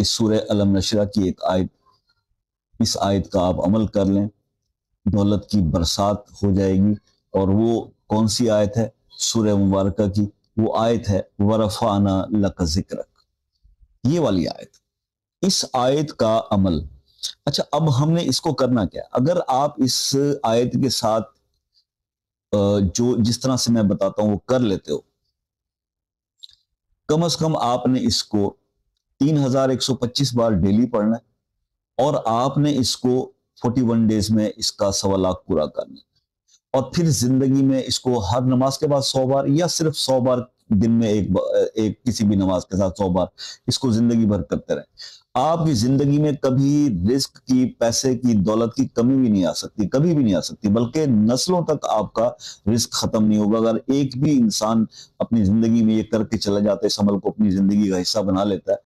اس سورہ علم نشرہ کی ایک آیت، اس آیت کا آپ عمل کر لیں، دولت کی برسات ہو جائے گی۔ اور وہ کون سی آیت ہے؟ سورہ مبارکہ کی وہ آیت ہے وَرَفَعْنَا لَكَ ذِكْرَكَ، یہ والی آیت، اس آیت کا عمل۔ اچھا، اب ہم نے اس کو کرنا کیا؟ اگر آپ اس آیت کے ساتھ جو جس طرح سے میں بتاتا ہوں وہ کر لیتے ہو، کم از کم آپ نے اس کو 3125 بار ڈیلی پڑھنا ہے، اور آپ نے اس کو 41 ڈیز میں اس کا 1.25 لاکھ پورا کرنا ہے، اور پھر زندگی میں اس کو ہر نماز کے بعد 100 بار یا صرف 100 بار دن میں ایک کسی بھی نماز کے ساتھ 100 بار اس کو زندگی بھر کرتے رہیں۔ آپ کی زندگی میں کبھی رزق کی، پیسے کی، دولت کی کمی بھی نہیں آ سکتی، کبھی بھی نہیں آ سکتی، بلکہ نسلوں تک آپ کا رزق ختم نہیں ہوگا۔ اگر ایک بھی انسان اپنی زندگی میں یہ کر کے چلا جاتا ہے، اس عمل کو اپنی زندگی کا حصہ بنا لیتا ہے،